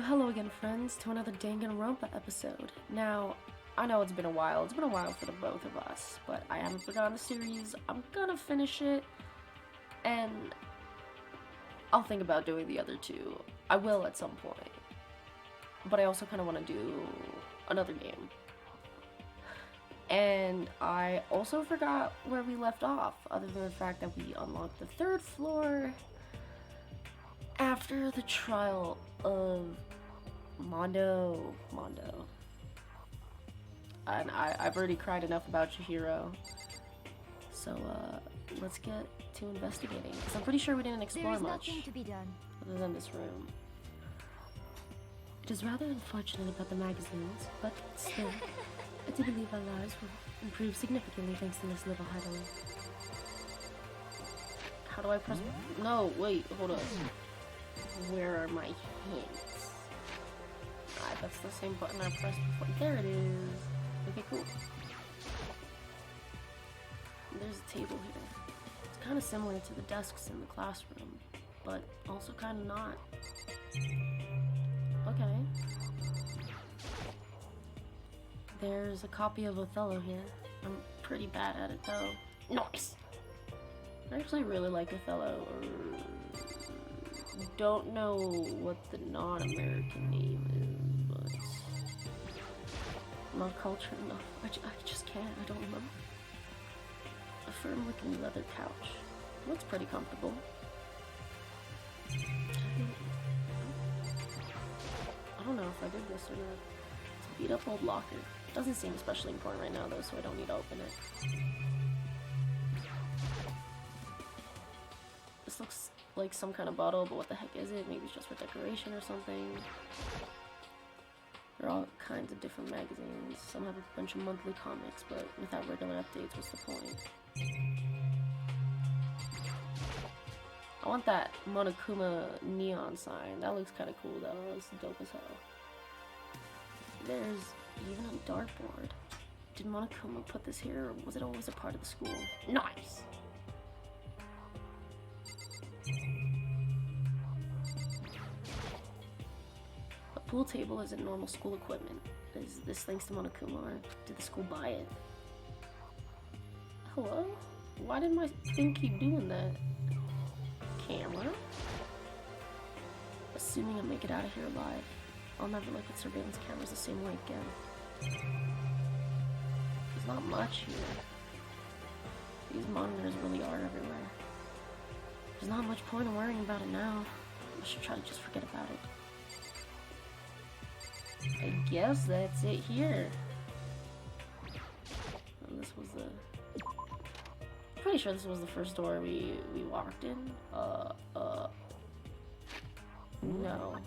Hello again, friends, to another Danganronpa episode. Now, I know it's been a while. It's been a while for the both of us, but I haven't forgotten the series. I'm gonna finish it, and I'll think about doing the other two. I will at some point, but I also kind of want to do another game. And I also forgot where we left off, other than the fact that we unlocked the third floor after the trial of Mondo. And I've already cried enough about Chihiro. So, let's get to investigating. Because I'm pretty sure we didn't explore much. Nothing to be done. Other than this room. It is rather unfortunate about the magazines, but still, I do believe our lives will improve significantly thanks to this little hideaway. How do I press? No, wait, hold up. Where are my hints? That's the same button I pressed before. There it is. Okay, cool. There's a table here. It's kind of similar to the desks in the classroom, but also kind of not. Okay. There's a copy of Othello here. I'm pretty bad at it though. Nice! I actually really like Othello, or don't know what the non-American name is, but I'm not cultured enough. I just can't, I don't remember. A firm-looking leather couch. Looks pretty comfortable. I don't know if I did this or not. It's a beat-up old locker. Doesn't seem especially important right now though, so I don't need to open it. This looks like some kind of bottle, but what the heck is it? Maybe it's just for decoration or something. There are all kinds of different magazines. Some have a bunch of monthly comics, but without regular updates, what's the point? I want that Monokuma neon sign. That looks kind of cool though. That's dope as hell. There's even a dartboard. Did Monokuma put this here, or was it always a part of the school? Nice! A pool table isn't normal school equipment. Is this thanks to Monokuma, or did the school buy it? Hello? Why did my thing keep doing that? Camera? Assuming I make it out of here alive, I'll never look at surveillance cameras the same way again. There's not much here. These monitors really are everywhere. There's not much point in worrying about it now. I should try to just forget about it. I guess that's it here. And this was the... Pretty sure this was the first door we walked in. No.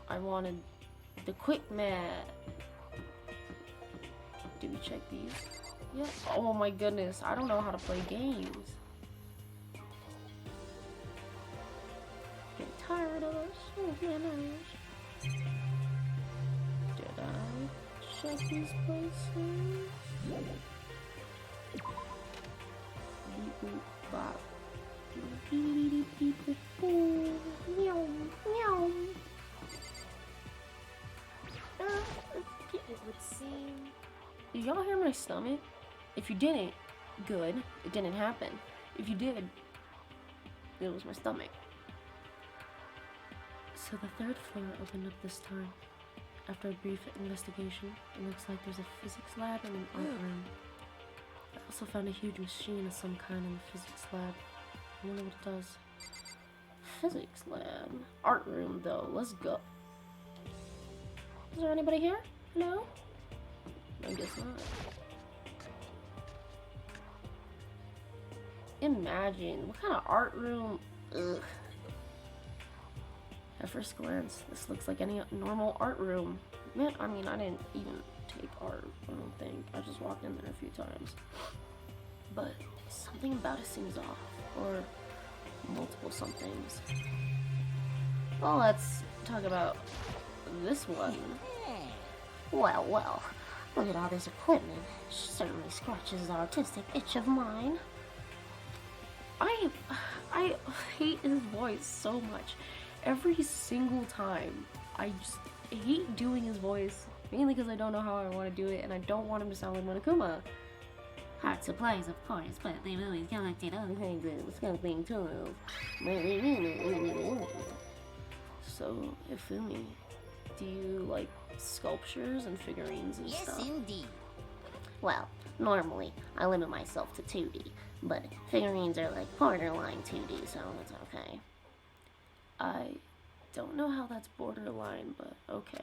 I wanted the quick mat. Did we check these? Yeah. Oh my goodness, I don't know how to play games. Getting tired of us. Oh man, did I check these places? Beep boop bop. Beep beep beep boop. Meow meow. It would seem... Did y'all hear my stomach? If you didn't, good. It didn't happen. If you did, it was my stomach. So the third floor opened up this time. After a brief investigation, it looks like there's a physics lab and an art room. I also found a huge machine of some kind in the physics lab. I wonder what it does. Physics lab. Art room though, let's go. Is there anybody here? Hello? I guess not. Imagine, what kind of art room? Ugh. At first glance, this looks like any normal art room. Man, I mean, I didn't even take art, I don't think. I just walked in there a few times. But something about it seems off, or multiple somethings. Well, let's talk about this one. Well, look at all this equipment. Certainly scratches the artistic itch of mine. I hate his voice so much. every single time. I just hate doing his voice, mainly because I don't know how I want to do it, and I don't want him to sound like Monokuma. Hot supplies, of course, but they've always collected all kinds of something tools. So, Ifumi, do you like sculptures and figurines and stuff? Yes, indeed. Well, normally I limit myself to 2D, but figurines are like borderline 2D, so it's okay. I don't know how that's borderline, but okay.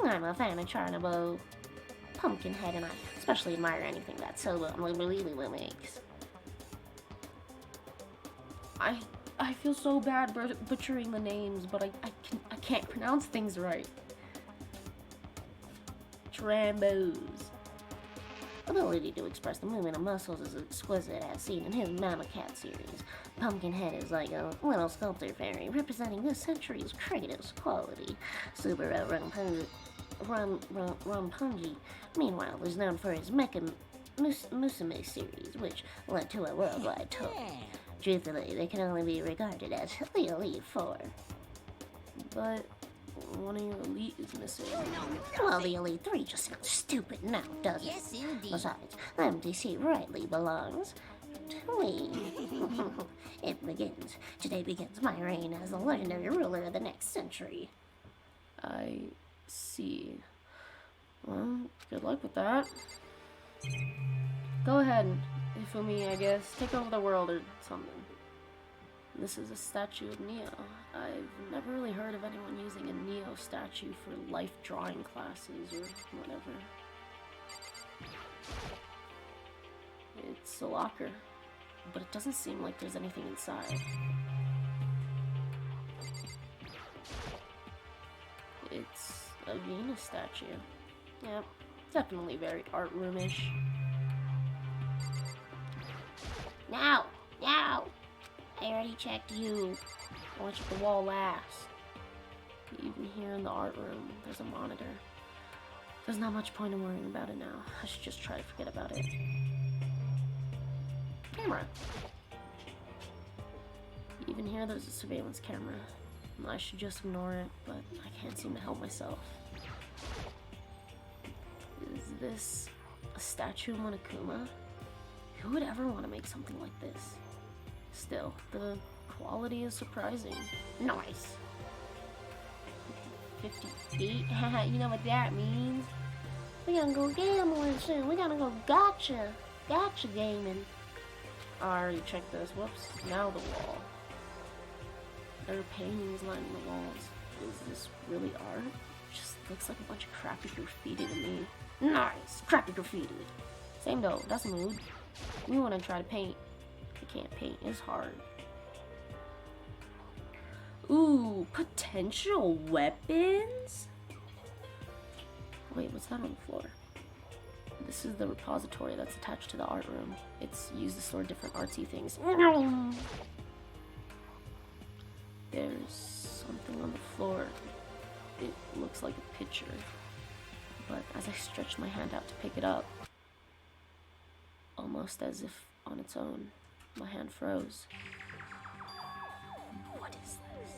I'm a fan of Charnabo, Pumpkinhead, and I especially admire anything that Soba Unbelievable makes. I feel so bad butchering the names, but I can't pronounce things right. Trambos. Ability to express the movement of muscles is exquisite as seen in his Mama Cat series. Pumpkinhead is like a little sculptor fairy representing this century's greatest quality. Subaru Rampunji, meanwhile, is known for his Mecha Musume series, which led to a worldwide tour. Truthfully, they can only be regarded as the Elite Four. But one of your elite is missing. Well, the Elite Three just sounds stupid now, doesn't it? Yes, indeed. Besides, MDC rightly belongs to me. It begins. Today begins my reign as the legendary ruler of the next century. I see. Well, good luck with that. Go ahead, Ifumi, I guess. Take over the world or something. This is a statue of Neo. I've never really heard of anyone using a Neo statue for life drawing classes or whatever. It's a locker, but it doesn't seem like there's anything inside. It's a Venus statue. Yep, definitely very art roomish. Now! I already checked you. I want you at the wall last. Even here in the art room, there's a monitor. There's not much point in worrying about it now. I should just try to forget about it. Camera. Even here, there's a surveillance camera. I should just ignore it, but I can't seem to help myself. Is this a statue of Monokuma? Who would ever want to make something like this? Still, the quality is surprising. Nice. 58? You know what that means? We gotta go gambling soon. We gotta go gotcha gaming. I already checked this. Whoops. Now the wall. There are paintings lining the walls. Is this really art? Just looks like a bunch of crappy graffiti to me. Nice. Crappy graffiti. Same though. That's a mood. You want to try to paint. I can't paint. It's hard. Ooh, potential weapons? Wait, what's that on the floor? This is the repository that's attached to the art room. It's used to store different artsy things. There's something on the floor. It looks like a picture. But as I stretch my hand out to pick it up, almost as if on its own, my hand froze. What is this?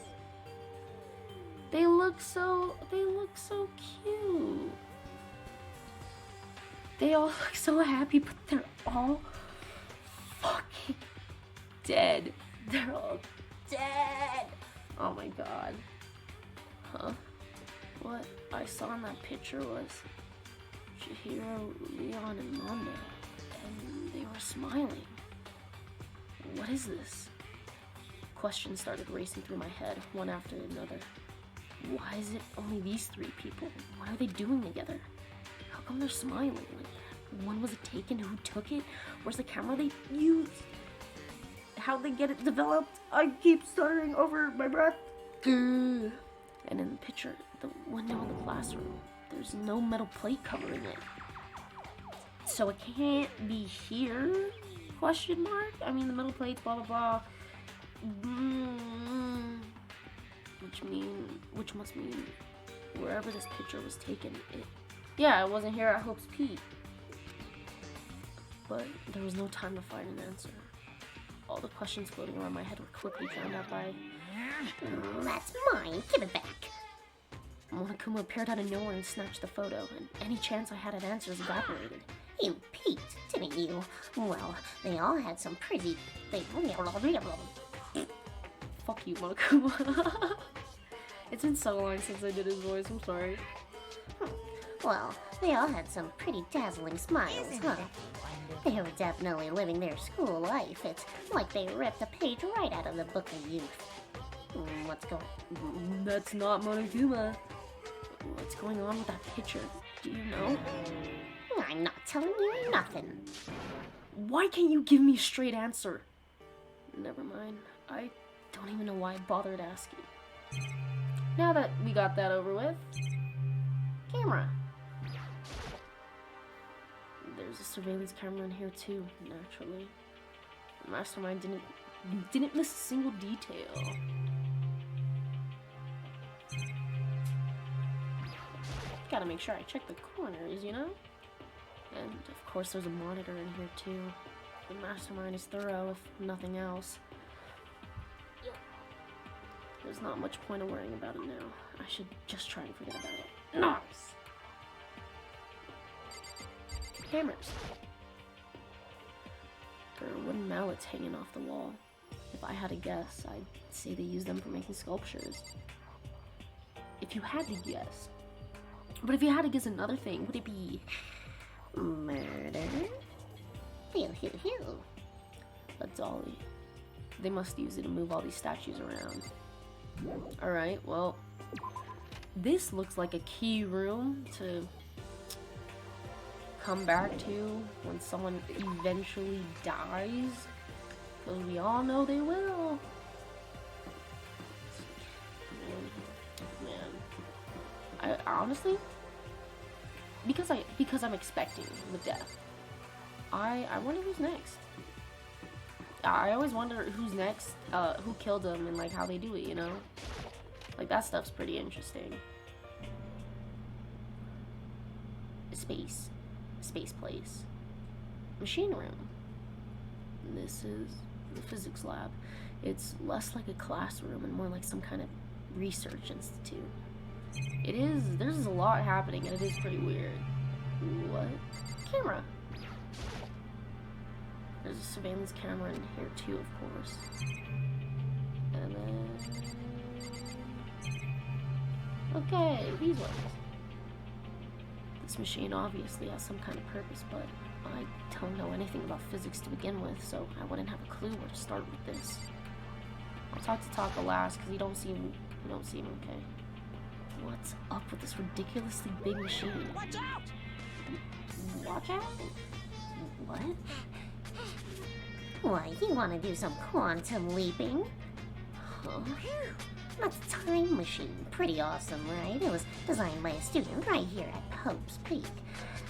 They look so cute. They all look so happy, but they're all fucking dead. They're all dead. Oh my god. Huh? What I saw in that picture was Chihiro, Leon, and Mondo. And they were smiling. What is this? Questions started racing through my head, one after another. Why is it only these three people? What are they doing together? How come they're smiling like that? When was it taken? Who took it? Where's the camera they used? How'd they get it developed? I keep stuttering over my breath. And in the picture, the window in the classroom, there's no metal plate covering it. So it can't be here? Question mark? I mean, the metal plates, blah, blah, blah. Which must mean wherever this picture was taken, it wasn't here at Hope's Peak. But there was no time to find an answer. All the questions floating around my head were quickly drowned out by That's mine. Give it back. Monokuma appeared out of nowhere and snatched the photo, and any chance I had at answers evaporated. You peeked, didn't you? Well, they all had some pretty... Fuck you, Monokuma. It's been so long since I did his voice, I'm sorry. Well, they all had some pretty dazzling smiles, huh? They were definitely living their school life. It's like they ripped a page right out of the book of youth. What's going... That's not Monokuma. What's going on with that picture? Do you know? I'm not telling you nothing. Why can't you give me a straight answer? Never mind. I don't even know why I bothered asking. Now that we got that over with, camera. There's a surveillance camera in here too, naturally. The mastermind didn't miss a single detail. Gotta make sure I check the corners, you know? And of course there's a monitor in here too. The mastermind is thorough, if nothing else. There's not much point of worrying about it now. I should just try and forget about it. Nice! Hammers. There are wooden mallets hanging off the wall. If I had to guess, I'd say they use them for making sculptures. If you had to guess. But if you had to guess another thing, would it be... Murder? Hew, hew, hew. A dolly. They must use it to move all these statues around. Alright, well... This looks like a key room to come back to when someone eventually dies. Because we all know they will. Man. I honestly... Because I'm expecting the death. I wonder who's next. I always wonder who's next, who killed him and like how they do it, you know? Like that stuff's pretty interesting. Space place. Machine room. This is the physics lab. It's less like a classroom and more like some kind of research institute. There's a lot happening and it is pretty weird. What? Camera. There's a surveillance camera in here too, of course. And then... Okay, these ones. This machine obviously has some kind of purpose, but I don't know anything about physics to begin with, so I wouldn't have a clue where to start with this. I'll talk to Taka last, because you don't seem okay. What's up with this ridiculously big machine? Watch out! Watch out? What? Why, you want to do some quantum leaping? Huh? That's a time machine. Pretty awesome, right? It was designed by a student right here at Pope's Peak.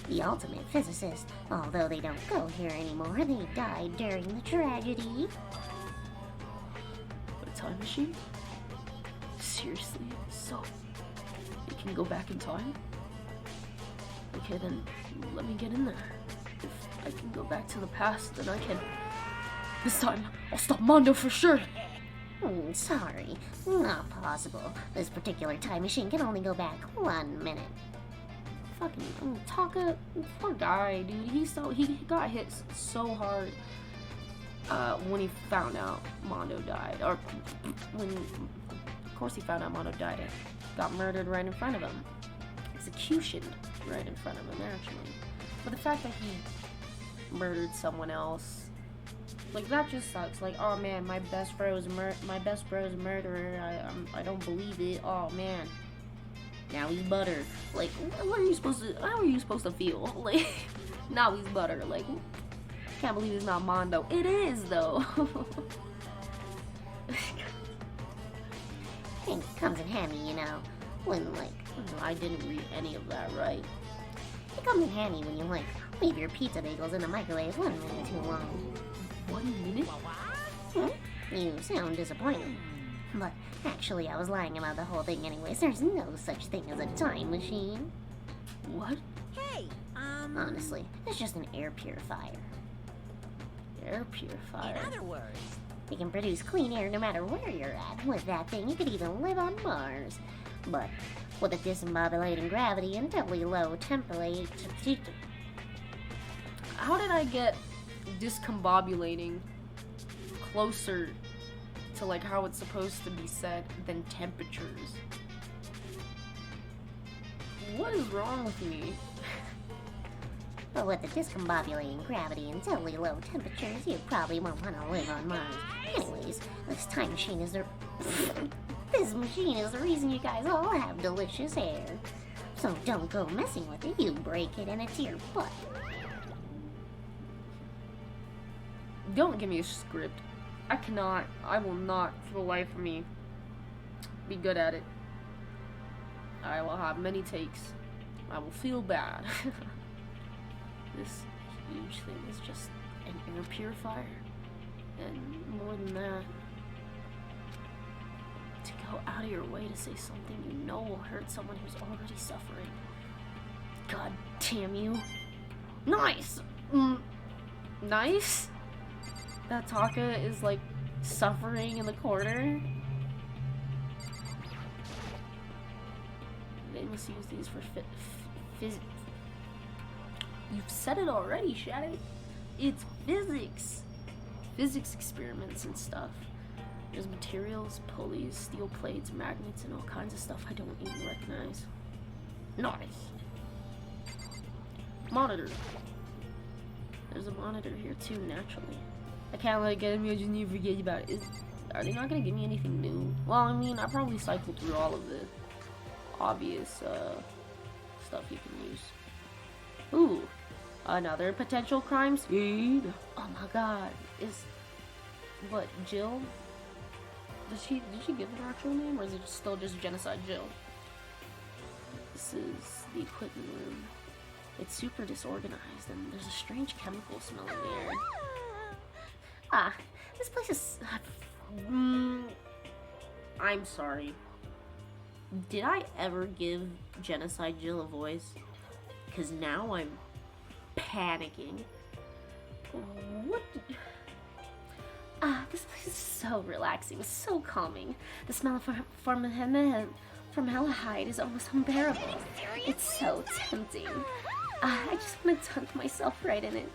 The ultimate physicist. Although they don't go here anymore, they died during the tragedy. A time machine? Seriously? So, it can go back in time? Okay, then let me get in there. If I can go back to the past, then I can... This time, I'll stop Mondo for sure! Sorry, not possible. This particular time machine can only go back 1 minute. Fucking Taka, poor guy, dude. He got hit so hard when he found out Mondo died, or when, of course, he found out Mondo died. And got murdered right in front of him, executioned right in front of him, actually. But the fact that he murdered someone else. Like, that just sucks. Like, oh man, my best bro is a murderer. I don't believe it. Oh man. Now he's butter. Like, how are you supposed to feel? Like, now he's butter. Like, can't believe it's not Mondo. It is though. It comes in handy, you know, when like I didn't read any of that right. it comes in handy when you like leave your pizza bagels in the microwave 1 minute too long. 1 minute? You sound disappointed. But actually, I was lying about the whole thing anyways. There's no such thing as a time machine. What? Hey, Honestly, it's just an air purifier. Air in purifier. other words, It can produce clean air no matter where you're at. With that thing, you could even live on Mars. But with a discombobulating gravity and doubly low temperature... How did I get discombobulating closer to like how it's supposed to be said than temperatures? What is wrong with me? But with the discombobulating gravity and doubly low temperatures, you probably won't want to live on Mars. Anyways, this time machine is the... This machine is the reason you guys all have delicious hair. So don't go messing with it, you break it and it's your butt. Don't give me a script. I will not, for the life of me, be good at it. I will have many takes. I will feel bad. This huge thing is just an air purifier. And more than that, to go out of your way to say something you know will hurt someone who's already suffering. God damn you. Nice! Nice? That Taka is like suffering in the corner. They must use these for You've said it already, Shadic. It's physics. Physics experiments and stuff. There's materials, pulleys, steel plates, magnets, and all kinds of stuff I don't even recognize. Nice. Monitor. There's a monitor here too, naturally. I can't let it get me, I just need to forget about it. Are they not gonna give me anything new? Well, I mean, I probably cycled through all of the obvious stuff you can use. Ooh, another potential crime scene. Oh my god, is what, Jill? Did she give an actual name, or is it still just Genocide Jill? This is the equipment room. It's super disorganized, and there's a strange chemical smell in the air. Ah, this place is... I'm sorry. Did I ever give Genocide Jill a voice? Because now I'm panicking. What? This place is so relaxing, so calming. The smell of formaldehyde is almost unbearable. It's so tempting. I just want to dunk myself right in it.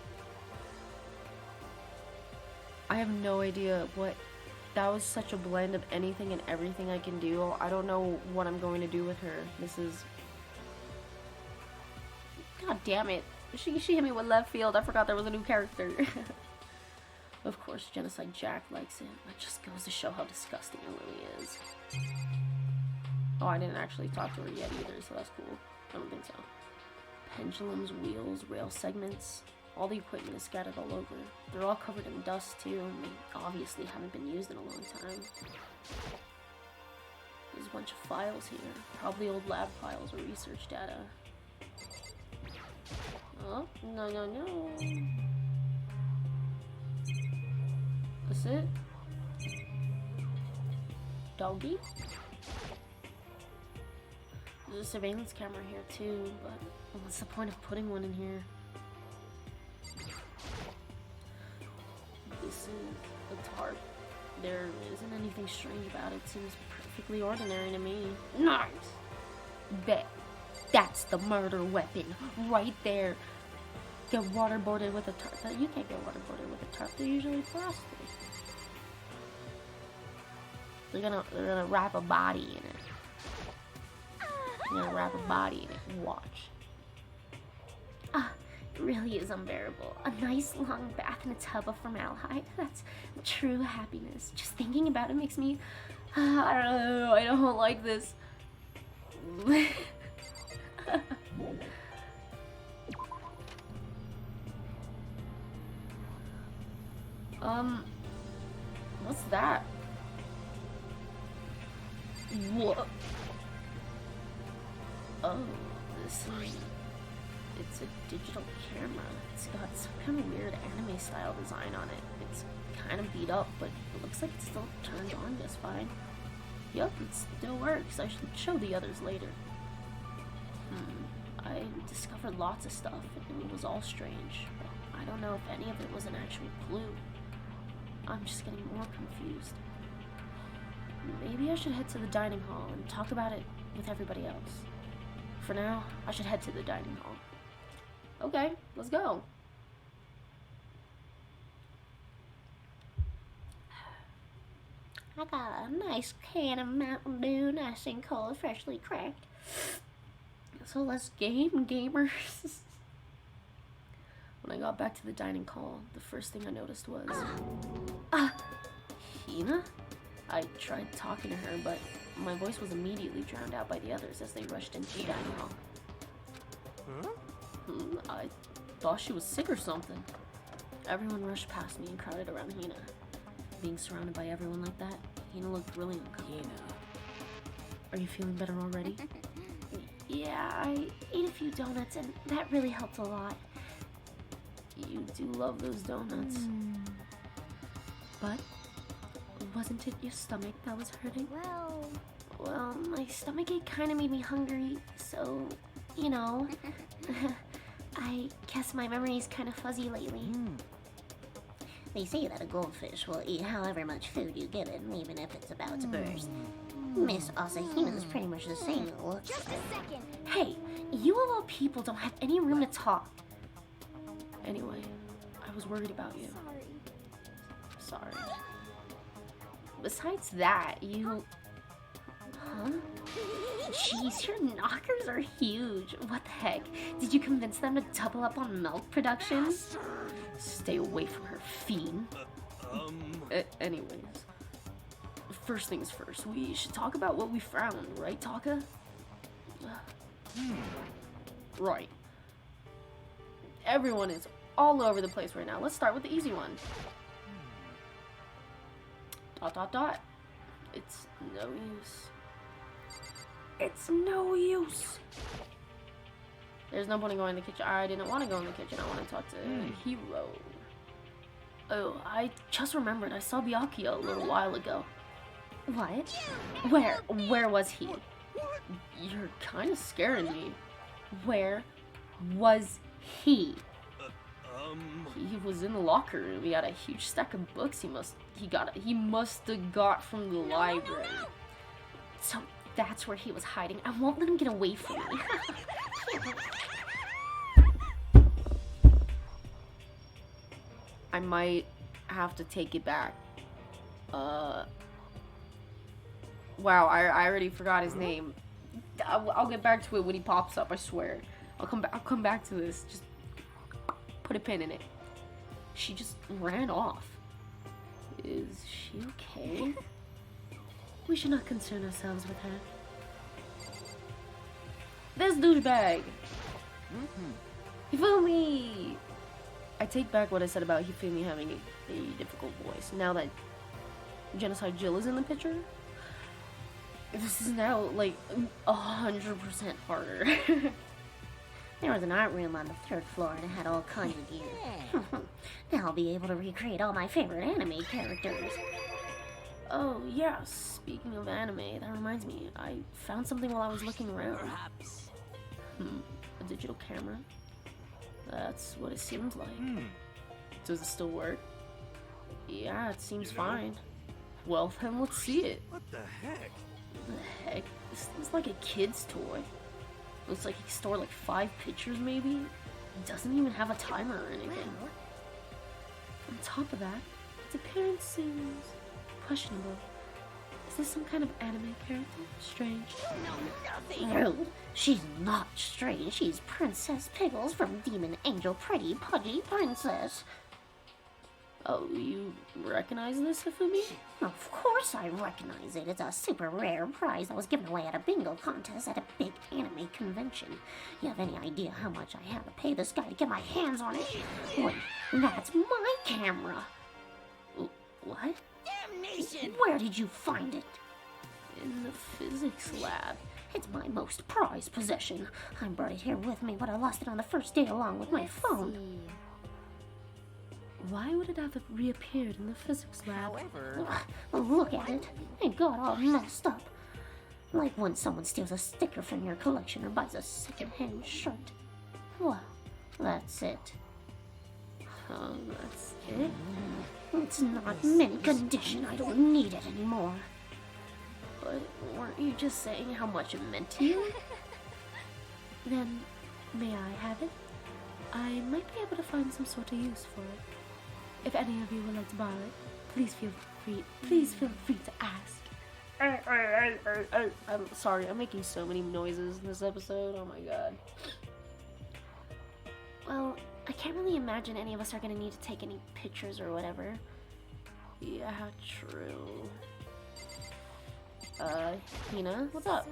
I have no idea what... That was such a blend of anything and everything I can do. I don't know what I'm going to do with her. This is... God damn it. She hit me with left field. I forgot there was a new character. Of course, Genocide Jack likes it. That just goes to show how disgusting it really is. Oh, I didn't actually talk to her yet either, so that's cool. I don't think so. Pendulums, wheels, rail segments. All the equipment is scattered all over. They're all covered in dust too, and they obviously haven't been used in a long time. There's a bunch of files here. Probably old lab files or research data. Oh, no. That's it? Doggy? There's a surveillance camera here too, but what's the point of putting one in here? This is a tarp. There isn't anything strange about it. Seems perfectly ordinary to me. Nice! Bet. That's the murder weapon. Right there. Get waterboarded with a tarp. You can't get waterboarded with a tarp. They're usually plastic. They're gonna wrap a body in it. They're gonna wrap a body in it. Watch. It really is unbearable. A nice long bath in a tub of formaldehyde. That's true happiness. Just thinking about it makes me... I don't know. I don't like this. What's that? What? Oh, this is... It's a digital camera. It's got some kind of weird anime style design on it. It's kind of beat up, but it looks like it's still turned on just fine. Yup, it still works. I should show the others later. I discovered lots of stuff, and it was all strange. But I don't know if any of it was an actual clue. I'm just getting more confused. Maybe I should head to the dining hall and talk about it with everybody else. For now, I should head to the dining hall. Okay, let's go. I got a nice can of Mountain Dew, nice and cold, freshly cracked. So let's game, gamers. When I got back to the dining hall, the first thing I noticed was... Hina? I tried talking to her, but my voice was immediately drowned out by the others as they rushed into the dining hall. I thought she was sick or something. Everyone rushed past me and crowded around Hina. Being surrounded by everyone like that, Hina looked really uncomfortable. Are you feeling better already? Yeah, I ate a few donuts and that really helped a lot. You do love those donuts. But wasn't it your stomach that was hurting? Well, my stomachache kind of made me hungry, so, you know, I guess my memory's kind of fuzzy lately. They say that a goldfish will eat however much food you give it, even if it's about to burst. Miss Asahina's pretty much the same, it looks Just like. a second. Hey, you of all people don't have any room to talk. Anyway, I was worried about you. Sorry. Sorry. Besides that, you... Huh? Jeez, your knockers are huge. What the heck? Did you convince them to double up on milk production? Stay away from her, fiend. Anyways. First things first, we should talk about what we found, right, Taka? Right. Everyone is all over the place right now. Let's start with the easy one. ... It's no use. It's no use. There's no point in going in the kitchen. I didn't want to go in the kitchen. I want to talk to Hiro. Oh, I just remembered. I saw Byakuya a little while ago. What? Where was he? You're kind of scaring me. Where was he? He was in the locker room. He had a huge stack of books. He must have got from the library. So that's where he was hiding. I won't let him get away from me. I might have to take it back. Wow, I already forgot his name. I'll get back to it when he pops up, I swear. I'll come back to this. Just put a pin in it. She just ran off. Is she okay? We should not concern ourselves with her. This douchebag! Hifumi! I take back what I said about Hifumi having a difficult voice. Now that Genocide Jill is in the picture, this is now like 100% harder. There was an art room on the 3rd floor and it had all kinds of gear. Now I'll be able to recreate all my favorite anime characters. Oh yeah, speaking of anime, that reminds me, I found something while I was looking around. Perhaps. A digital camera? That's what it seems like. Does it still work? Yeah, it seems fine. Well then, let's see it. What the heck? What the heck? This is like a kid's toy. Looks like you can store like 5 pictures maybe. It doesn't even have a timer or anything. On top of that, its appearance seems questionable. Is this some kind of anime character? Strange. No, she's not strange. She's Princess Pickles from Demon Angel Pretty Pudgy Princess. Oh, you recognize this, Hifumi? Of course I recognize it. It's a super rare prize that was given away at a bingo contest at a big anime convention. You have any idea how much I had to pay this guy to get my hands on it? Wait, that's my camera. What? Damnation! Where did you find it? In the physics lab. It's my most prized possession. I brought it here with me, but I lost it on the first day along with my phone. Why would it have reappeared in the physics lab? However, Look at it. It got all messed up. Like when someone steals a sticker from your collection or buys a second-hand shirt. Well, that's it. That's it? It's not mint condition. I don't need it anymore. But weren't you just saying how much it meant to you? Then, may I have it? I might be able to find some sort of use for it. If any of you would like to borrow it, please feel free to ask. I'm sorry, I'm making so many noises in this episode. Oh my god. Well, I can't really imagine any of us are gonna need to take any pictures or whatever. Yeah, true. Hina, what's up?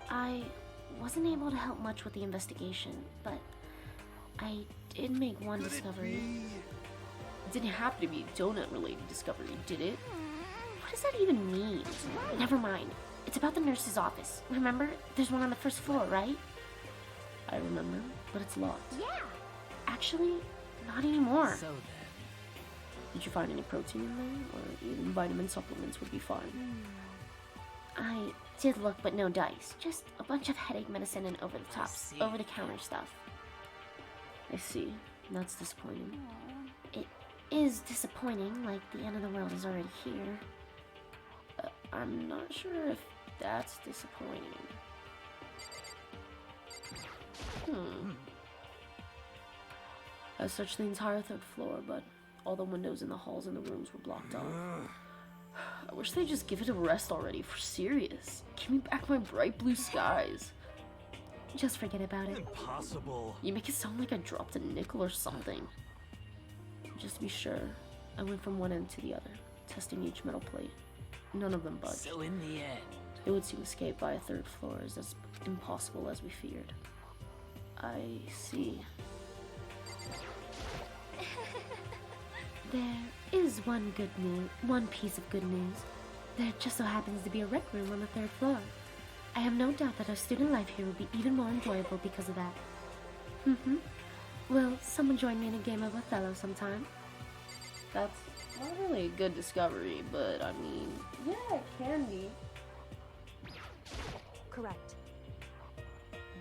I wasn't able to help much with the investigation, but I did make one discovery. It didn't happen to be a donut-related discovery, did it? What does that even mean? Never mind. It's about the nurse's office. Remember? There's one on the first floor, right? I remember, but it's locked. Yeah. Actually, not anymore. So then. Did you find any protein in there? Or even vitamin supplements would be fine. I did look, but no dice. Just a bunch of headache medicine and over-the-counter stuff. I see. That's disappointing. It is disappointing, like the end of the world is already here. I'm not sure if that's disappointing. I searched the entire third floor, but all the windows in the halls and the rooms were blocked off. I wish they'd just give it a rest already, for serious. Give me back my bright blue skies. Just forget about it. Impossible. You make it sound like I dropped a nickel or something. Just to be sure, I went from one end to the other, testing each metal plate. None of them budged. So in the end. It would seem escape by a third floor is as impossible as we feared. I see. There is one piece of good news. There just so happens to be a rec room on the third floor. I have no doubt that our student life here will be even more enjoyable because of that. Will someone join me in a game of Othello sometime? That's not really a good discovery, but I mean, yeah, it can be. Correct.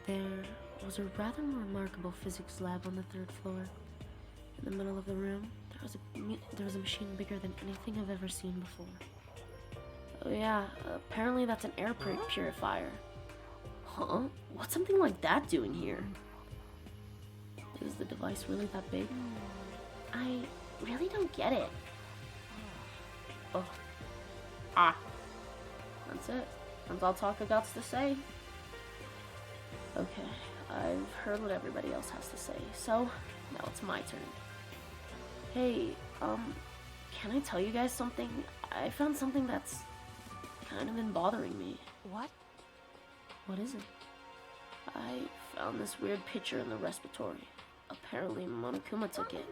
There was a rather remarkable physics lab on the third floor. In the middle of the room, there was a machine bigger than anything I've ever seen before. Oh yeah, apparently that's an air purifier. Huh? What's something like that doing here? Is the device really that big? I really don't get it. Oh. Ah. That's it. That's all Taka got to say. Okay, I've heard what everybody else has to say, so now it's my turn. Hey, can I tell you guys something? I found something that's kind of been bothering me. What? What is it? I found this weird picture in the respiratory. Apparently Monokuma took it.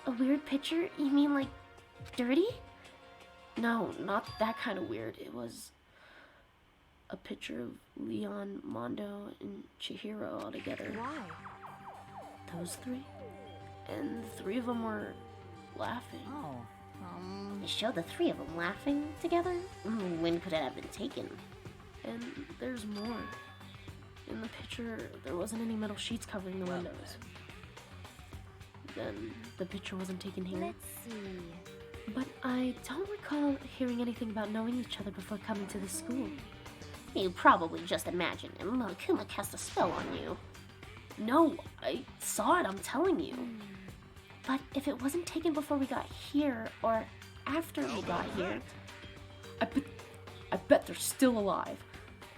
A weird picture? You mean like dirty? No, not that kind of weird. It was a picture of Leon, Mondo, and Chihiro all together. Why? Those three? And the three of them were laughing. Oh. It showed the three of them laughing together? When could it have been taken? And there's more. In the picture, there wasn't any metal sheets covering the windows. Then the picture wasn't taken here. Let's see. But I don't recall hearing anything about knowing each other before coming to the school. You probably just imagined it. Monokuma cast a spell on you. No, I saw it, I'm telling you. But if it wasn't taken before we got here, or after we got here... I bet they're still alive.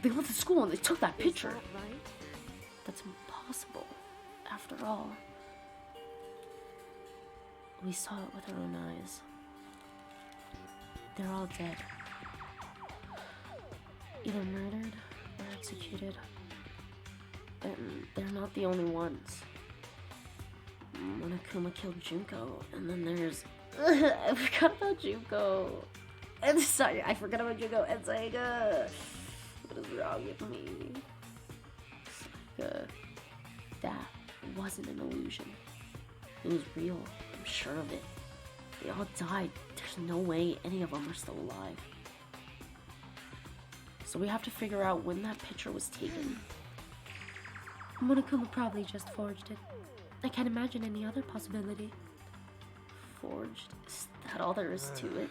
They left the school and they took that picture. Is that right? That's impossible. After all, we saw it with our own eyes. They're all dead. Either murdered or executed. And they're not the only ones. Monokuma killed Junko, and then there's... I forgot about Junko. I'm sorry, I forgot about Junko and Saiga. What is wrong with me? Saiga. That wasn't an illusion. It was real. I'm sure of it. They all died. There's no way any of them are still alive. So we have to figure out when that picture was taken. Monokuma probably just forged it. I can't imagine any other possibility. Forged? Is that all there is to it?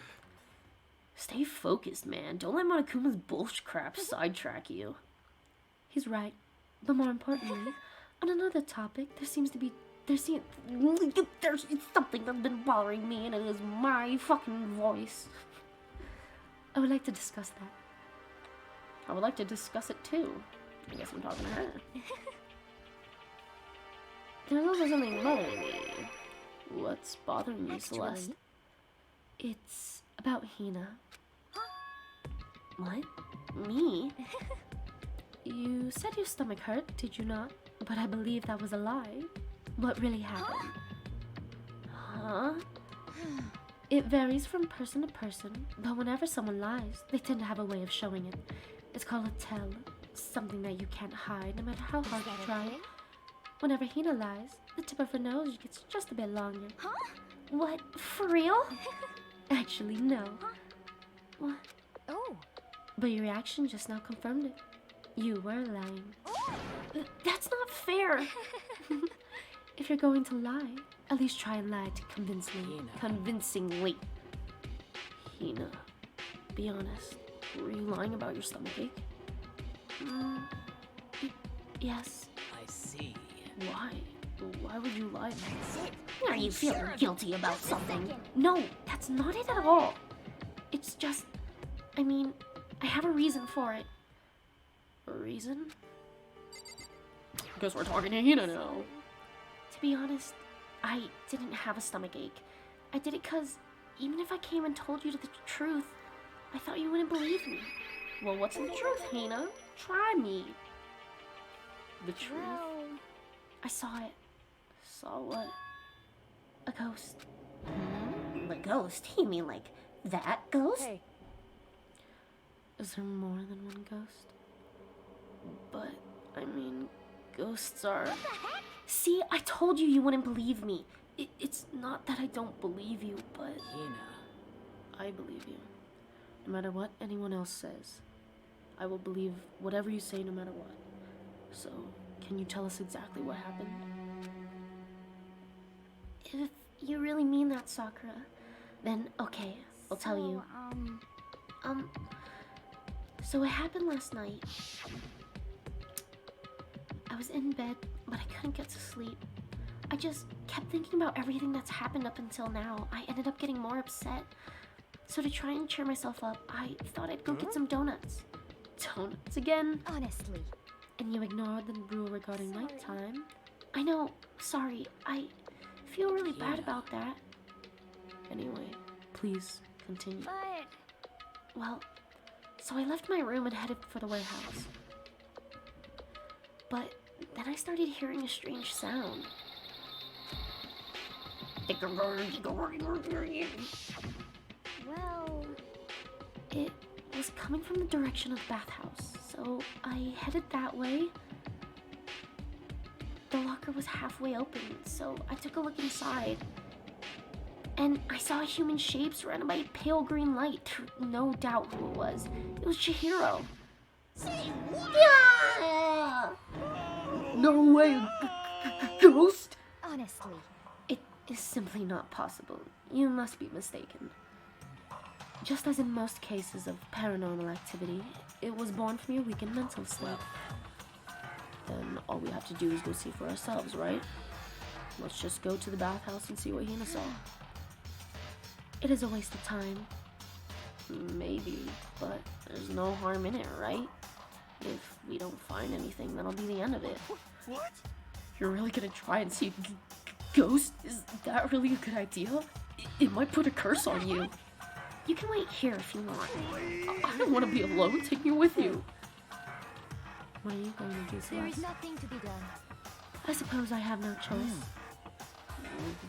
Stay focused, man. Don't let Monokuma's bullshit crap sidetrack you. He's right. But more importantly, on another topic, there's something that's been bothering me, and it is my fucking voice. I would like to discuss that. I would like to discuss it too. I guess I'm talking to her. There's also something bothering me. What's bothering you, Celeste? It's about Hina. What? Me? You said your stomach hurt, did you not? But I believe that was a lie. What really happened? Huh? It varies from person to person, but whenever someone lies, they tend to have a way of showing it. It's called a tell, something that you can't hide no matter how hard you try. Whenever Hina lies, the tip of her nose gets just a bit longer. Huh? What? For real? Actually, no. What? Oh. But your reaction just now confirmed it. You were lying. That's not fair! If you're going to lie, at least try and lie to convincingly. Hina, be honest. Were you lying about your stomachache? Yes. I see. Why? Why would you lie? Are you feeling guilty about something? No, that's not it at all. It's just, I mean, I have a reason for it. A reason? Guess we're talking to Hina now. To be honest, I didn't have a stomachache. I did it because even if I came and told you the truth, I thought you wouldn't believe me. Well, what's the truth, Hina? Try me. The truth? Well, I saw it. Saw what? A ghost. The ghost? You mean like that ghost? hey, Is there more than one ghost? But, I mean, ghosts are... what the heck? See, I told you wouldn't believe me. It's not that I don't believe you, but Hina. I believe you. No matter what anyone else says, I will believe whatever you say no matter what. So, can you tell us exactly what happened? If you really mean that, Sakura, then okay, I'll tell you. So it happened last night. I was in bed, but I couldn't get to sleep. I just kept thinking about everything that's happened up until now. I ended up getting more upset. So to try and cheer myself up, I thought I'd go get some donuts. Donuts again? Honestly. And you ignored the rule regarding nighttime. I know, sorry. I feel really bad about that. Anyway, please continue. But Well, so I left my room and headed for the warehouse. But then I started hearing a strange sound. well, It was coming from the direction of the bathhouse, so I headed that way. The locker was halfway open, so I took a look inside. And I saw a human shape surrounded by a pale green light. No doubt who it was. It was Chihiro. Yeah! No way! Ghost? honestly. It is simply not possible. You must be mistaken. Just as in most cases of paranormal activity, it was born from your weakened mental state. Then all we have to do is go see for ourselves, right? Let's just go to the bathhouse and see what Hina saw. It is a waste of time. Maybe, but there's no harm in it, right? If we don't find anything, that'll be the end of it. What? You're really gonna try and see ghost? Is that really a good idea? It might put a curse on you. You can wait here if you want. I don't want to be alone. Take me with you. What are you going to do, There is Celeste? nothing to be done. I suppose I have no choice.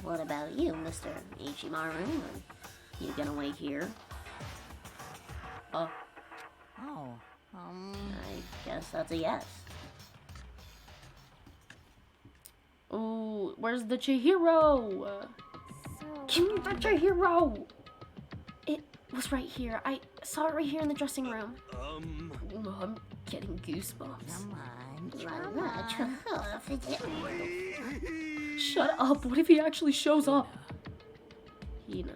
What about you, Mr. Ichimaru? You gonna wait here? Oh. I guess that's a yes. Oh, where's the Chihiro? So, Give me the Chihiro! It was right here. I saw it right here in the dressing room. Oh, I'm getting goosebumps. Come on. Shut up, what if he actually shows up? Hina,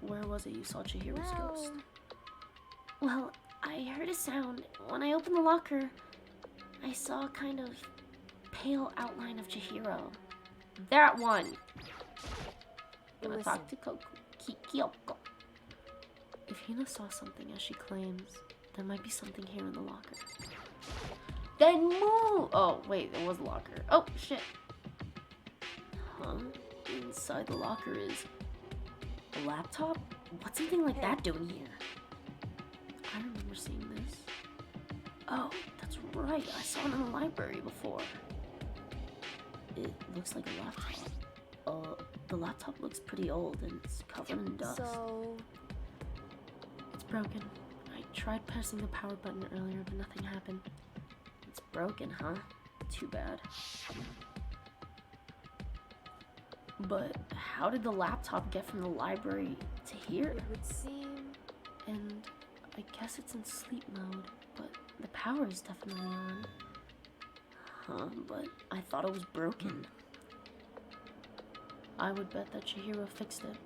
where was it you saw Chihiro's ghost? Well, I heard a sound. When I opened the locker, I saw a kind of pale outline of Chihiro. That one! Gonna Listen. talk to Kyoko. If Hina saw something as she claims, there might be something here in the locker. Then move! Oh, wait, there was a locker. Oh, shit. Huh? Inside the locker is a laptop? What's something like that doing here? I remember seeing this. Oh, that's right. I saw it in the library before. It looks like a laptop. The laptop looks pretty old and it's covered in dust. So, It's broken. I tried pressing the power button earlier, but nothing happened. It's broken, huh? Too bad. But how did the laptop get from the library to here? it would seem... And I guess it's in sleep mode, but the power is definitely on. Huh, but I thought it was broken. I would bet that Chihiro fixed it.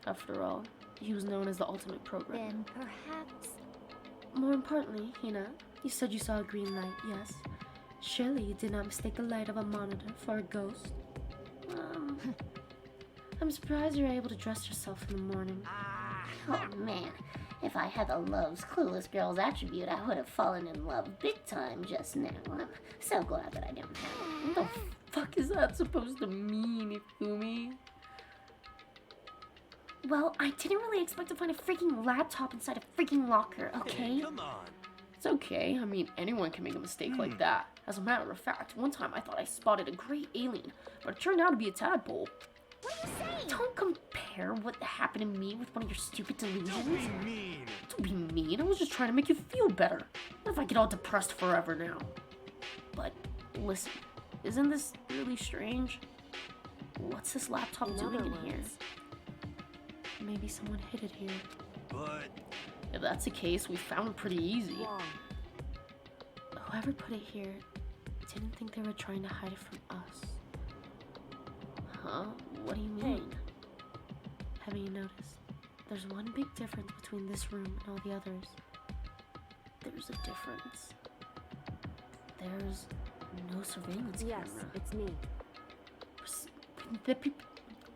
After all, he was known as the ultimate programmer. Then perhaps... More importantly, Hina, you said you saw a green light, yes? Surely you did not mistake the light of a monitor for a ghost? I'm surprised you're able to dress yourself in the morning. Oh man, if I had the love's clueless girl's attribute, I would have fallen in love big time just now. I'm so glad that I don't have it. What the fuck is that supposed to mean, Ifumi? Well, I didn't really expect to find a freaking laptop inside a freaking locker, okay? Come on. It's okay, I mean, anyone can make a mistake like that. As a matter of fact, one time I thought I spotted a gray alien, but it turned out to be a tadpole. What are you saying? Don't compare what happened to me with one of your stupid delusions. Don't be mean. Don't be mean, I was just trying to make you feel better. What if I get all depressed forever now? But, listen, isn't this really strange? What's this laptop In doing other in here? words- Maybe someone hid it here. But If that's the case, we found it pretty easy. Wrong. Whoever put it here didn't think they were trying to hide it from us. Huh? What do you mean? Haven't you noticed? There's one big difference between this room and all the others. There's a difference. There's no surveillance Yes, camera. it's me.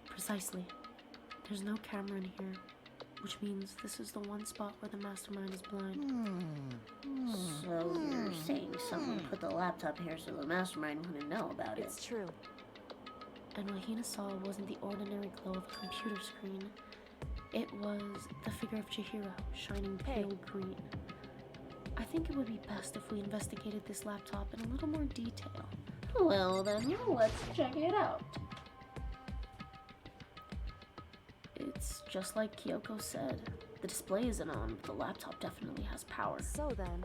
Precisely. There's no camera in here, which means this is the one spot where the mastermind is blind. So you're saying someone put the laptop here so the mastermind wouldn't know about it? It's true. And what Hina saw wasn't the ordinary glow of a computer screen. It was the figure of Chihiro, shining pale green. I think it would be best if we investigated this laptop in a little more detail. Well then, let's check it out. It's just like Kyoko said. The display isn't on, but the laptop definitely has power. So then,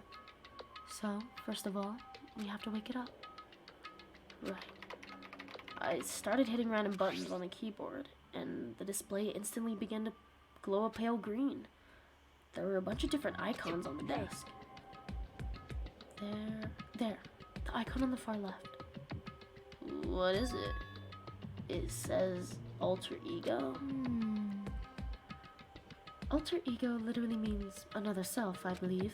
So, first of all, we have to wake it up. Right. I started hitting random buttons on the keyboard, and the display instantly began to glow a pale green. There were a bunch of different icons on the desk. There. The icon on the far left. What is it? It says alter ego. Alter ego literally means another self, I believe.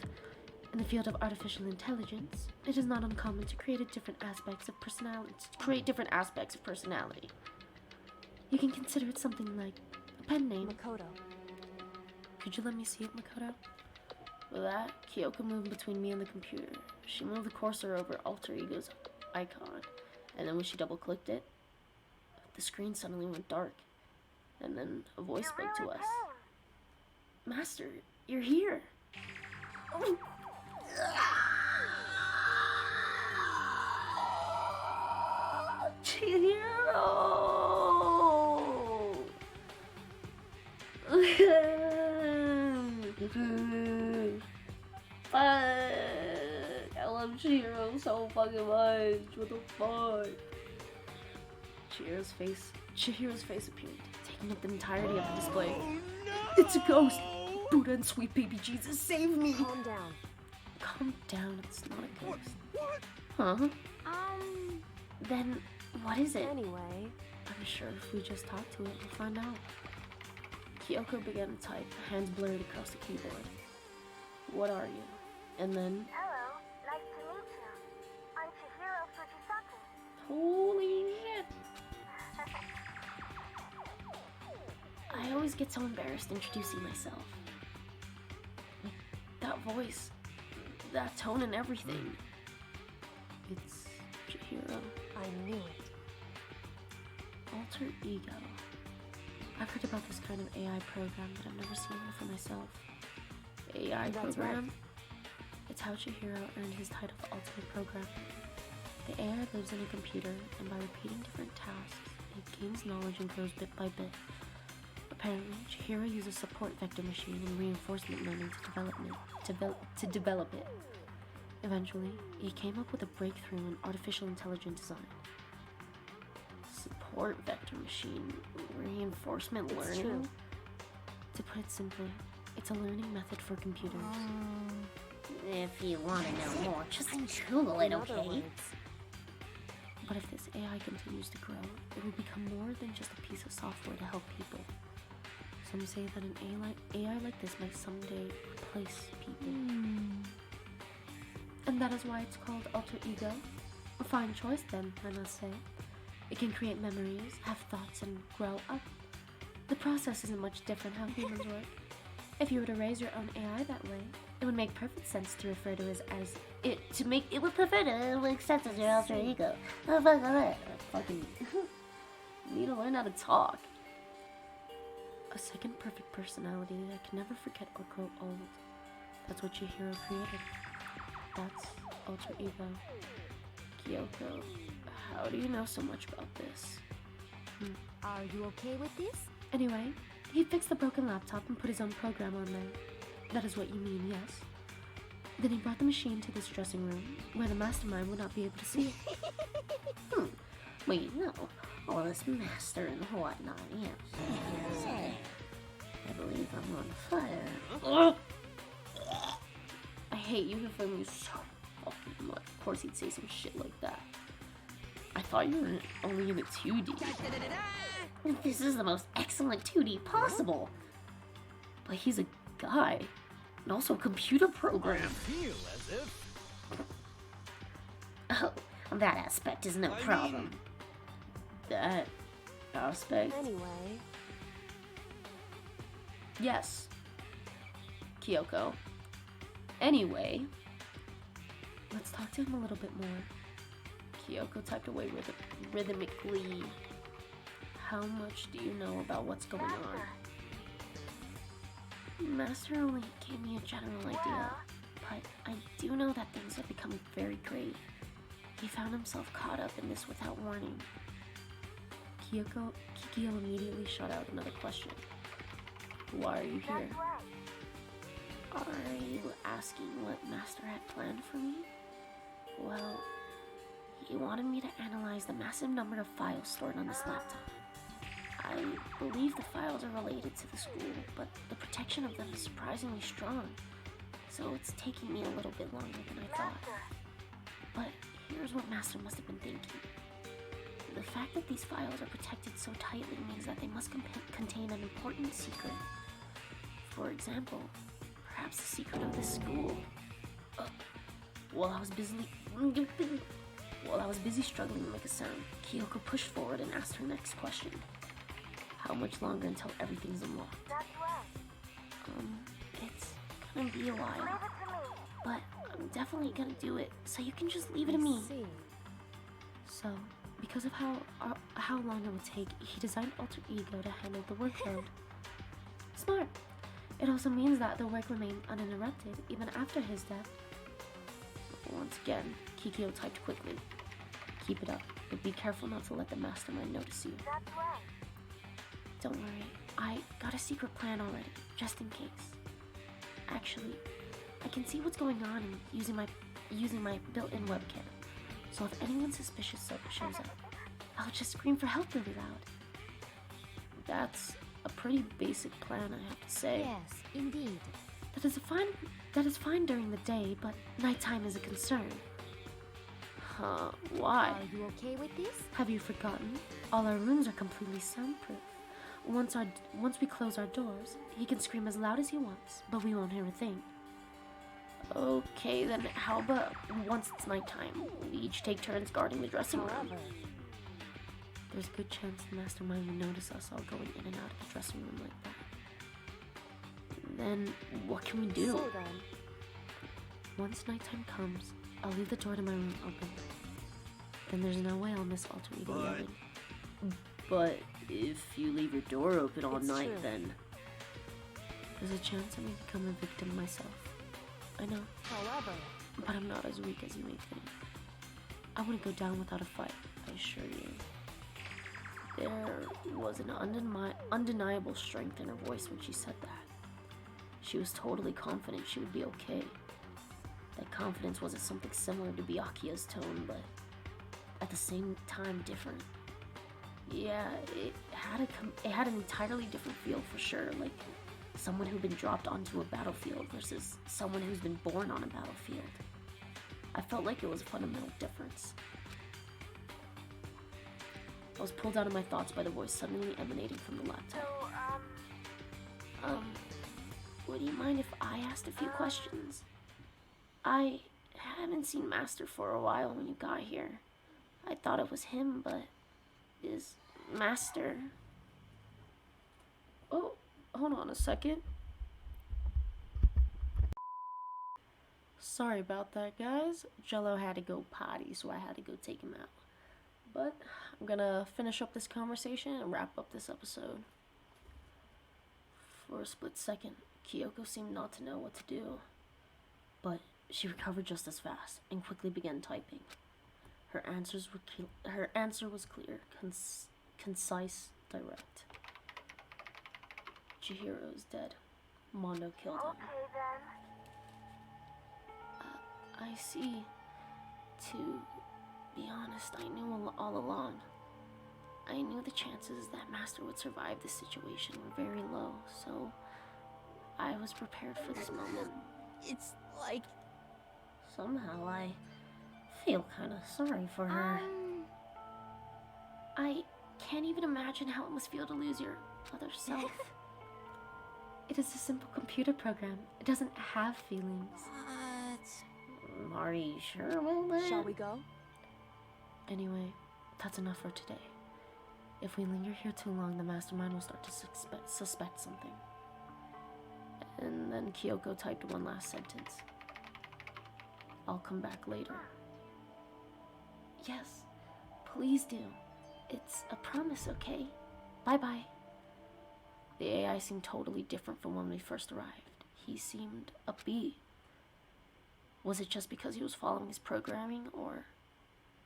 In the field of artificial intelligence, it is not uncommon to create different aspects of personality. You can consider it something like a pen name. Makoto. Could you let me see it, Makoto? With that, Kyoko moved between me and the computer. She moved the cursor over Alter Ego's icon, and then when she double-clicked it, the screen suddenly went dark. And then a voice spoke to us. Master, you're here! Chihiro! Fuck! I love Chihiro so fucking much. What the fuck? Chihiro's face appeared, taking up the entirety of the display. It's a ghost! Buddha and sweet baby Jesus, save me! Calm down. Calm down, it's not a ghost. what? Huh? Then What is it? Anyway, I'm sure if we just talk to it, we'll find out. Kyoko began to type, hands blurred across the keyboard. What are you? And then... Hello, nice to meet you. I'm Chihiro Fujisaki. Holy shit! I always get so embarrassed introducing myself. Like, that voice, that tone and everything. It's Chihiro. I knew it. Alter ego. I've heard about this kind of AI program, but I've never seen one for myself. AI That's program? right. It's how Chihiro earned his title of Ultimate Programmer. The AI lives in a computer, and by repeating different tasks, it gains knowledge and grows bit by bit. Apparently, Chihiro uses support vector machine and reinforcement learning to develop it. Eventually, he came up with a breakthrough in artificial intelligence design. Support vector machine, reinforcement It's learning? true. To put it simply, it's a learning method for computers. If you want to know more, just Google it, In other okay? words, But if this AI continues to grow, it will become more than just a piece of software to help people. Some say that an AI like this might someday replace people. And that is why it's called Alter Ego. A fine choice then, I must say. It can create memories, have thoughts, and grow up. The process isn't much different how humans work. If you were to raise your own AI that way, it would make perfect sense to refer to it as It would prefer to accept as your alter ego. fucking need to learn how to talk. A second perfect personality that can never forget or grow old. That's what Chihiro created. That's Alter Ego. Kyoko, how do you know so much about this? are you okay with this? Anyway, he fixed the broken laptop and put his own program on there. That is what you mean, yes? Then he brought the machine to this dressing room, where the mastermind would not be able to see it. Well, you know, all this master and whatnot, yes. I believe I'm on fire. I hate you for filming so fucking much. Of course he'd say some shit like that. I thought you were only in a 2D. This is the most excellent 2D possible. But he's a guy. And also a computer program. Feel as if Oh, that aspect is no problem. That aspect? Anyway, Yes. Kyoko. Anyway, let's talk to him a little bit more. Kyoko typed away rhythmically. How much do you know about what's going on? Master only gave me a general idea, but I do know that things are becoming very great. He found himself caught up in this without warning. Kikyo immediately shot out another question. Why are you here? Are you asking what Master had planned for me? Well, he wanted me to analyze the massive number of files stored on this laptop. I believe the files are related to the school, but the protection of them is surprisingly strong, so it's taking me a little bit longer than I thought. But here's what Master must have been thinking. The fact that these files are protected so tightly means that they must contain an important secret. For example, perhaps the secret of this school. While I was busy struggling to make a sound, Kyoko pushed forward and asked her next question. How much longer until everything's unlocked? It's gonna be a while, but I'm definitely gonna do it, so you can just leave it to me. see. So, because of how long it would take, he designed Alter Ego to handle the workload. Smart. It also means that the work remained uninterrupted even after his death. Once again, Kikyo typed quickly. Keep it up, but be careful not to let the mastermind notice you. Don't worry, I got a secret plan already, just in case. Actually, I can see what's going on using my built-in webcam. So if anyone suspicious shows up, I'll just scream for help really loud. That's a pretty basic plan, I have to say. Yes, indeed. That is fine during the day, but nighttime is a concern. Huh, why? Are you okay with this? Have you forgotten? All our rooms are completely soundproof. Once we close our doors, he can scream as loud as he wants, but we won't hear a thing. Okay, then how about once it's nighttime, we each take turns guarding the dressing room? However, There's a good chance the mastermind will notice us all going in and out of the dressing room like that. Then what can we do? so then, Once nighttime comes, I'll leave the door to my room open. Then there's no way I'll miss alter ego yelling. But if you leave your door open all It's night, true. then There's a chance I may become a victim myself. I know, however, but I'm not as weak as you may think. I wouldn't go down without a fight, I assure you. There was an undeniable strength in her voice when she said that. She was totally confident she would be okay. That confidence wasn't something similar to Byakuya's tone, but at the same time different. Yeah, it had an entirely different feel for sure, like someone who'd been dropped onto a battlefield versus someone who's been born on a battlefield. I felt like it was a fundamental difference. I was pulled out of my thoughts by the voice suddenly emanating from the So, laptop. Would you mind if I asked a few questions? I haven't seen Master for a while when you got here. I thought it was him, but is Master... Oh, hold on a second. Sorry about that, guys. Jello had to go potty, so I had to go take him out. But I'm gonna finish up this conversation and wrap up this episode. For a split second, Kyoko seemed not to know what to do. But she recovered just as fast and quickly began typing. Her answer was clear, concise, direct. Chihiro is dead. Mondo killed him. okay then. I see. To be honest, I knew all along. I knew the chances that Master would survive this situation were very low, so I was prepared for this moment. it's like Somehow I feel kind of sorry for her. I can't even imagine how it must feel to lose your other self. It is a simple computer program. It doesn't have feelings. Are you sure about that? shall we go? Anyway, that's enough for today. If we linger here too long, the mastermind will start to suspect something. And then Kyoko typed one last sentence. I'll come back later. Yes, please do. It's a promise, okay? Bye-bye. The AI seemed totally different from when we first arrived. He seemed upbeat. Was it just because he was following his programming, or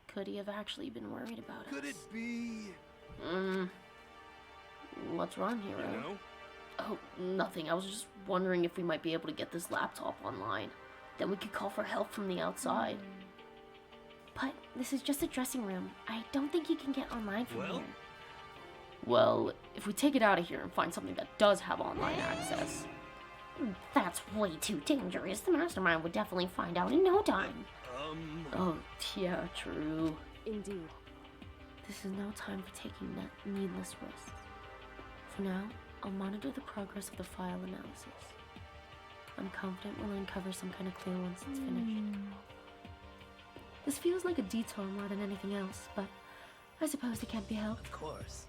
could he have actually been worried about us? Could it be? What's wrong, Hero? You know? Oh, nothing. I was just wondering if we might be able to get this laptop online. Then we could call for help from the outside. But this is just a dressing room. I don't think you can get online from Well? here. Well, if we take it out of here and find something that does have online access. That's way too dangerous. The mastermind would definitely find out in no time. Oh, yeah, true. Indeed. This is no time for taking needless risks. For now, I'll monitor the progress of the file analysis. I'm confident we'll uncover some kind of clue once it's finished. This feels like a detour more than anything else, but I suppose it can't be helped. Of course.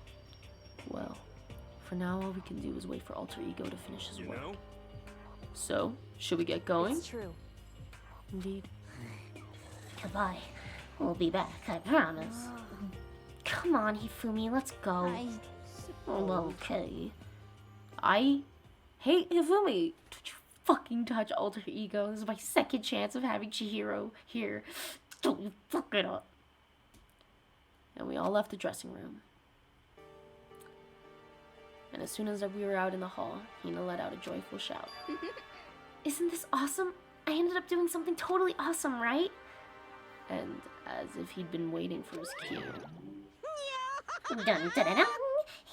Well, for now all we can do is wait for Alter Ego to finish his You work. know? So, should we get going? It's true. Indeed. Goodbye. We'll be back, I promise. Come on, Hifumi, let's go. Okay. I hate Hifumi. Don't you fucking touch Alter Ego. This is my second chance of having Chihiro here. Don't you fuck it up. And we all left the dressing room. And as soon as we were out in the hall, Hina let out a joyful shout. Isn't this awesome? I ended up doing something totally awesome, right? And as if he'd been waiting for his cue. Dun dun dun dun!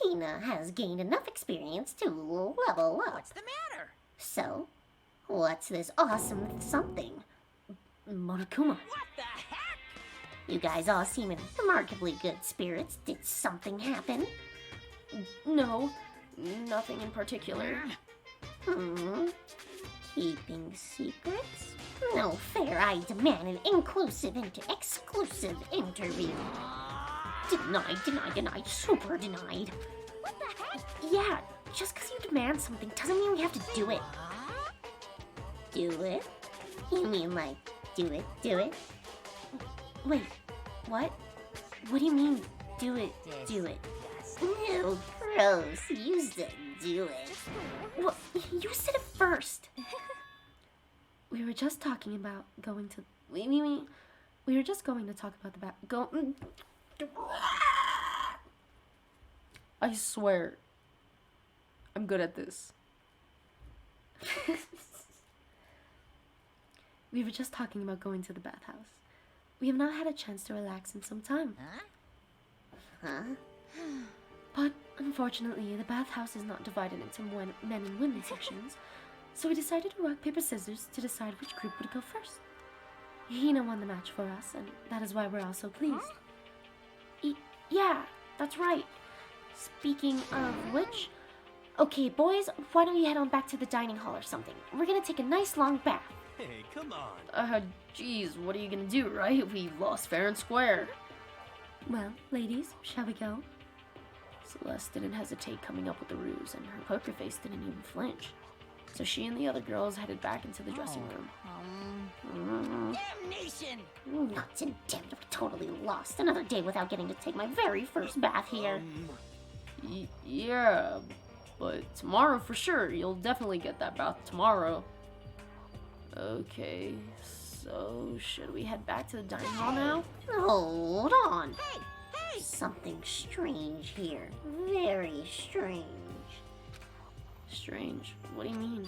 Hina has gained enough experience to level up. what's the matter? So, what's this awesome something? Monokuma. What the heck? You guys all seem in remarkably good spirits. Did something happen? No, nothing in particular. Keeping secrets? No fair. I demand an inclusive exclusive interview. Denied. Super denied. What the heck? Yeah, just because you demand something doesn't mean we have to do it. Do it? You mean like, do it? Wait, what? What do you mean, do it? No, gross. You said do it. Well, you said it first. We were just talking about going to... We were just going to talk about the I swear, I'm good at this. We were just talking about going to the bathhouse. We have not had a chance to relax in some time. Huh? But unfortunately, the bathhouse is not divided into men and women sections, so we decided to rock, paper, scissors to decide which group would go first. Hina won the match for us, and that is why we're all so pleased. Yeah, that's right. Speaking of which, okay, boys, why don't you head on back to the dining hall or something? We're gonna take a nice long bath. Hey, come on. Geez, what are you gonna do, right? We lost fair and square. Well, ladies, shall we go? Celeste didn't hesitate coming up with the ruse, and her poker face didn't even flinch. So she and the other girls headed back into the dressing room. Damnation! Nuts and damned, I'm totally lost. Another day without getting to take my very first bath here. Yeah, but tomorrow for sure. You'll definitely get that bath tomorrow. Okay, so should we head back to the dining hall now? Hold on. Hey! Something strange here. Very strange. Strange. What do you mean?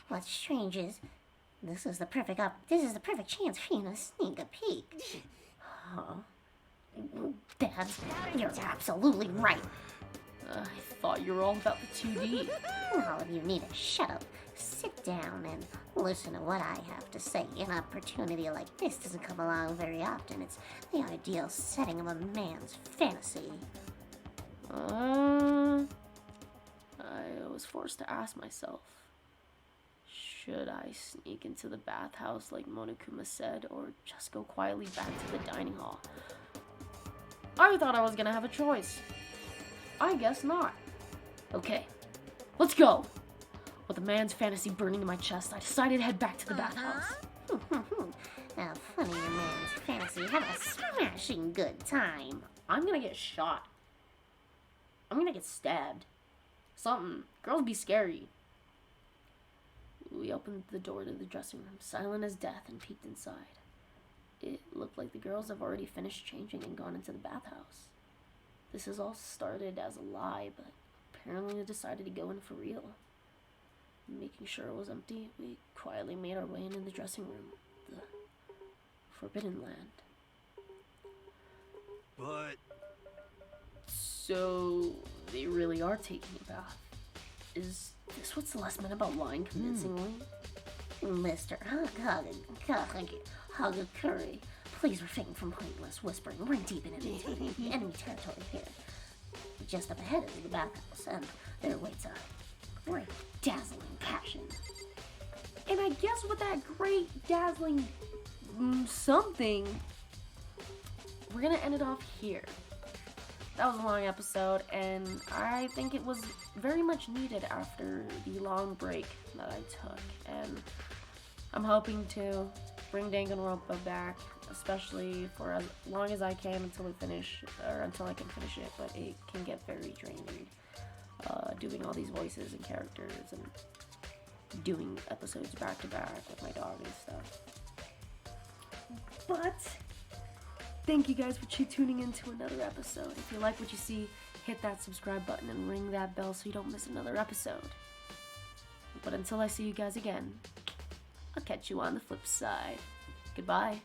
What's strange is this is the perfect chance for you to sneak a peek. Huh? Dad, you're absolutely right. I thought you were all about the 2D. All of you need to shut up, sit down, and listen to what I have to say. An opportunity like this doesn't come along very often. It's the ideal setting of a man's fantasy. I was forced to ask myself, should I sneak into the bathhouse like Monokuma said, or just go quietly back to the dining hall? I thought I was gonna have a choice. I guess not. Okay, let's go. With a man's fantasy burning in my chest, I decided to head back to the bathhouse. How funny your man's fantasy. Have a smashing good time. I'm gonna get shot. I'm gonna get stabbed. Something. Girls be scary. We opened the door to the dressing room, silent as death, and peeked inside. It looked like the girls have already finished changing and gone into the bathhouse. This has all started as a lie, but apparently they decided to go in for real. Making sure it was empty, we quietly made our way into the dressing room, the Forbidden Land. But So, they really are taking a bath. Is this what Celeste meant about lying convincingly? Mr. Hagakuri, please refrain from pointless whispering. We're deep in enemy territory here. Just up ahead is the bathhouse, and there waits a great dazzling passion. And I guess with that great dazzling something, we're gonna end it off here. That was a long episode, and I think it was very much needed after the long break that I took. And I'm hoping to bring Danganronpa back, especially for as long as I can until I can finish it. But it can get very draining, doing all these voices and characters and doing episodes back to back with my dog and stuff. But thank you guys for tuning in to another episode. If you like what you see, hit that subscribe button and ring that bell so you don't miss another episode. But until I see you guys again, I'll catch you on the flip side. Goodbye.